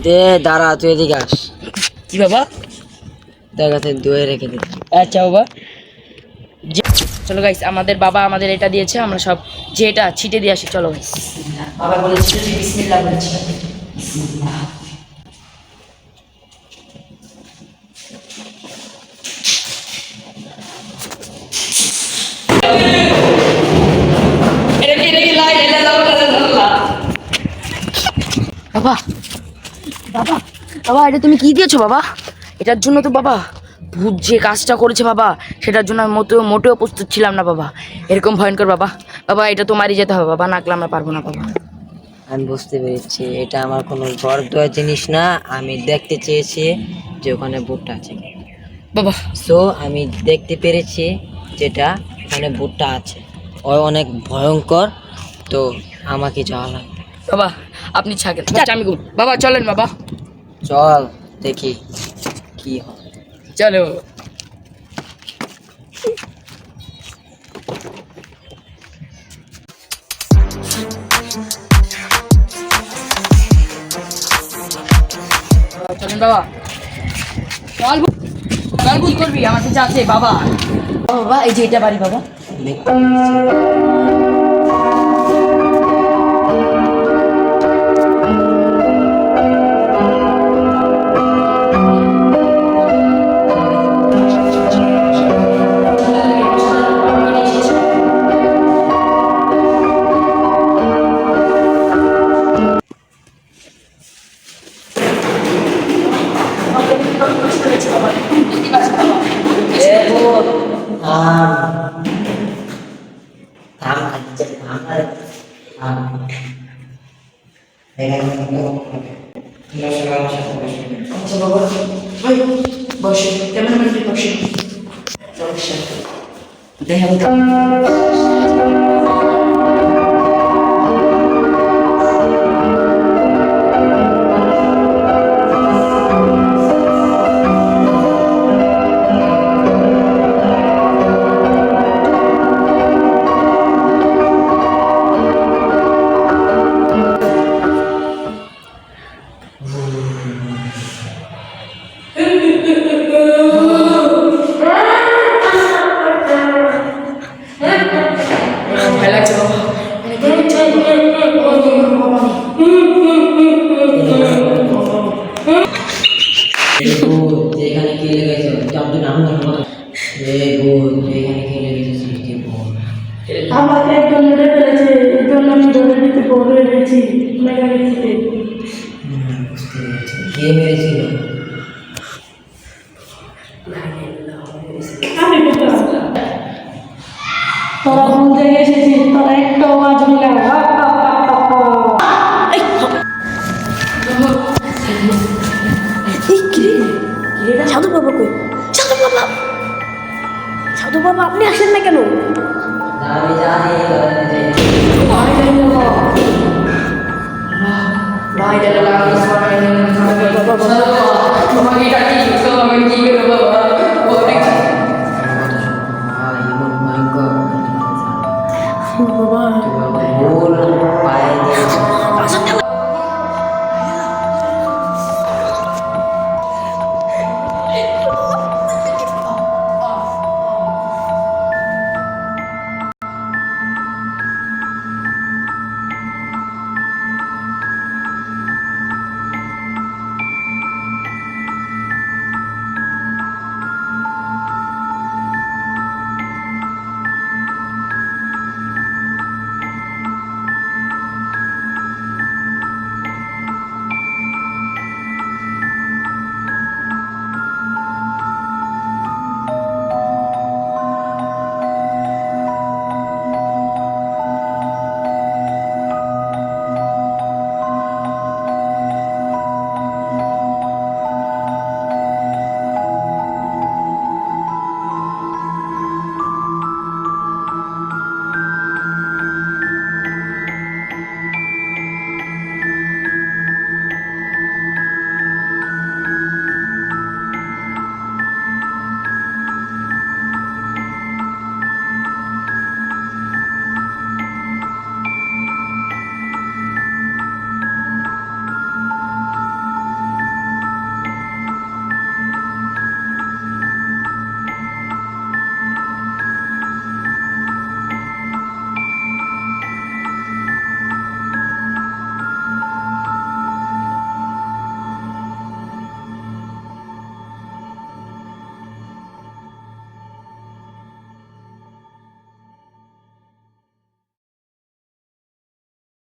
দে দাঁড়া, তুই এদিকে আস। কি বাবা? দেখাতে দই রেখে দে। আচ্ছা বাবা। চলো গাইস, আমাদের বাবা আমাদের এটা দিয়েছে, আমরা সব যে এটা ছিটে দিয়ে আসি। চলো গাইস, বাবা বলেছিল যে বিসমিল্লাহ বলেছি। বাবা বাবা বাবা, এটা তুমি কি দিয়েছো বাবা? এটার জন্য তো বাবা ভূত যে কাজটা করেছে বাবা, সেটার জন্য আমি মোটেও প্রস্তুত ছিলাম না বাবা। এরকম ভয়ঙ্কর বাবা। বাবা এটা তো মারি যেতে হবে বাবা, না আমরা পারবো না বাবা। আমি বুঝতে পেরেছি, এটা আমার কোনো ঘর দেওয়ার জিনিস না। আমি দেখতে চেয়েছি যে ওখানে ভূতটা আছে বাবা। সো আমি দেখতে পেরেছি যেটা ওখানে ভূতটা আছে, ও অনেক ভয়ঙ্কর। তো আমাকে যাওয়া লাগবে। বাবা আপনি ছাকেন, আমি ঘুম। বাবা চলেন বাবা। চল দেখি কি হয়। চলো। চলেন বাবা। চল চল, ভুল করবি, আমার কাছে আছে বাবা। বাবা এই যে এটা বাড়ি বাবা। আচ্ছা বাবা, ভাই বসে, ক্যামেরাম্যানটি বসে। দেখা যেখানে খেলে গেছে আপনি নাম ধরো। যেখানে খেলে গেছে সৃষ্টি আমাকে একজন মেরে ফেলেছে, এর জন্য আমি ধরে দিতে বলে গেছি মেকানিক। কে মেরেছিল? তোরা ভুল জায়গায় এসেছিস, তোরা একটাও বাজবি না।